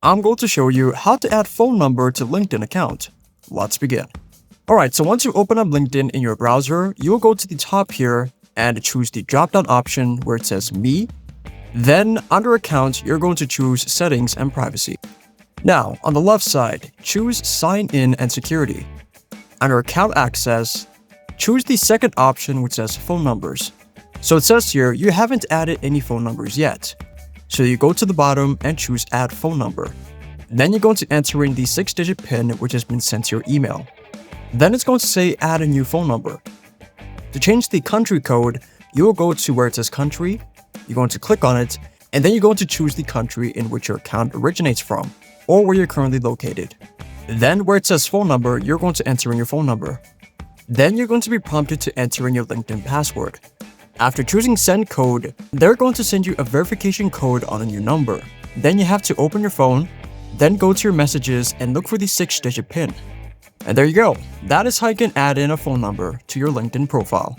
I'm going to show you how to add phone number to LinkedIn account. Let's begin. Alright, so once you open up LinkedIn in your browser, you'll go to the top here and choose the drop-down option where it says Me. Then, under Account, you're going to choose Settings and Privacy. Now, on the left side, choose Sign In and Security. Under Account Access, choose the second option which says Phone Numbers. So it says here, you haven't added any phone numbers yet. So you go to the bottom and choose Add Phone Number. Then you're going to enter in the 6-digit PIN which has been sent to your email. Then it's going to say Add a new phone number. To change the country code, you will go to where it says Country, you're going to click on it, and then you're going to choose the country in which your account originates from, or where you're currently located. Then where it says Phone Number, you're going to enter in your phone number. Then you're going to be prompted to enter in your LinkedIn password. After choosing Send Code, they're going to send you a verification code on a new number. Then you have to open your phone, then go to your messages and look for the 6-digit PIN. And there you go. That is how you can add in a phone number to your LinkedIn profile.